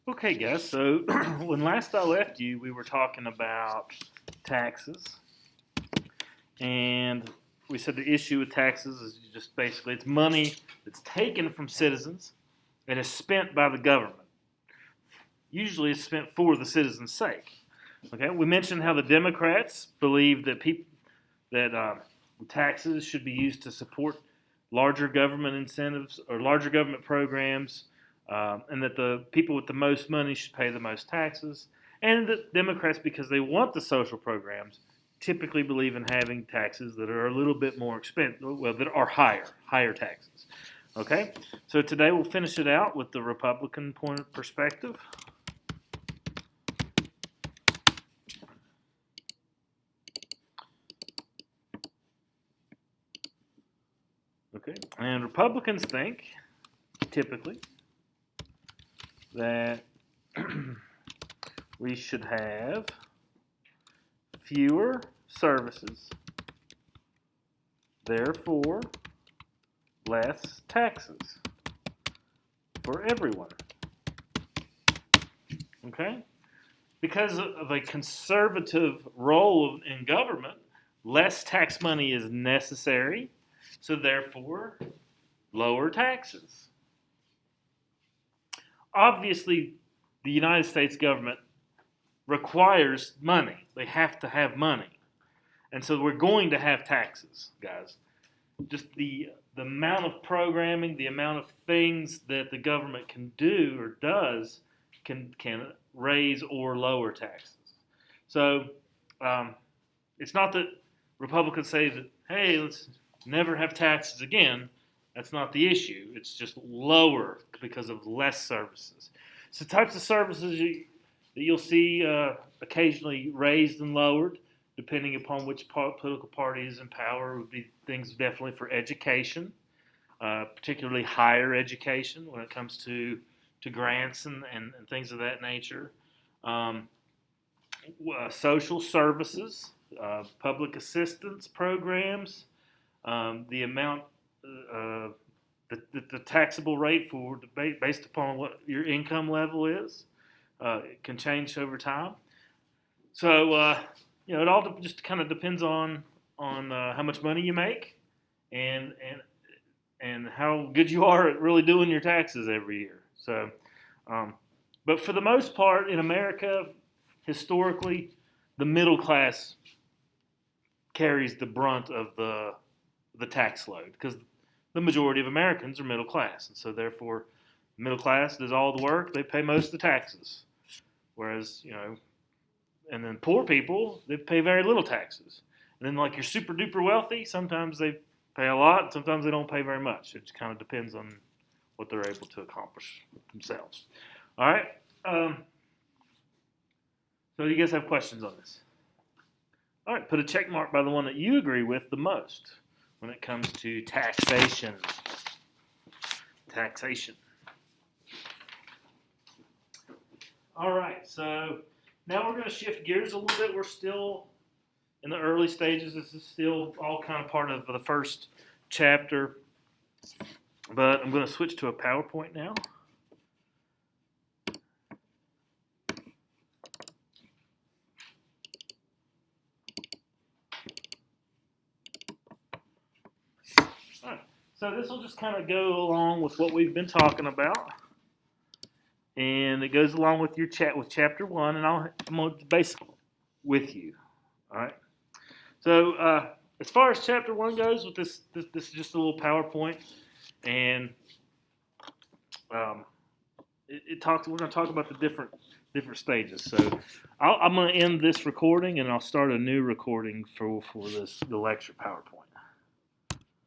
Okay, guys. So when last I left you, we were talking about taxes, and we said the issue with taxes is just basically it's money that's taken from citizens and is spent by the government. Usually, it's spent for the citizens' sake. Okay, we mentioned how the Democrats believe that taxes should be used to support larger government incentives or larger government programs, and that the people with the most money should pay the most taxes. And the Democrats, because they want the social programs, typically believe in having taxes that are a little bit more expensive, well, that are higher taxes. Okay, so today we'll finish it out with the Republican point of perspective. Okay, and Republicans think, typically, that we should have fewer services, therefore less taxes for everyone. Okay? Because of a conservative role in government, less tax money is necessary, so therefore lower taxes. Obviously, the United States government requires money. They have to have money. And so we're going to have taxes, guys. Just the amount of programming, the amount of things that the government can do or does can raise or lower taxes. So it's not that Republicans say that, hey, let's never have taxes again. That's not the issue. It's just lower because of less services. So types of services that you'll see occasionally raised and lowered, depending upon which political party is in power, would be things definitely for education, particularly higher education when it comes to grants and things of that nature. Social services, public assistance programs, the amount, the taxable rate for based upon what your income level is, it can change over time. So it all just kind of depends on how much money you make and how good you are at really doing your taxes every year. So, but for the most part in America, historically, the middle class carries the brunt of the tax load because the majority of Americans are middle class, and so therefore, middle class does all the work. They pay most of the taxes, whereas and then poor people, they pay very little taxes. And then like you're super duper wealthy, sometimes they pay a lot, sometimes they don't pay very much. It just kind of depends on what they're able to accomplish themselves. All right. So you guys have questions on this? All right, put a check mark by the one that you agree with the most when it comes to taxation. Taxation. All right, so now we're going to shift gears a little bit. We're still in the early stages. This is still all kind of part of the first chapter. But I'm going to switch to a PowerPoint now. All right, so this will just kind of go along with what we've been talking about. And it goes along with your chat with chapter 1, and I'm going to base it with you. All right. So as far as chapter 1 goes, with this is just a little PowerPoint, and it talks. We're going to talk about the different stages. So I'm going to end this recording, and I'll start a new recording for the lecture PowerPoint.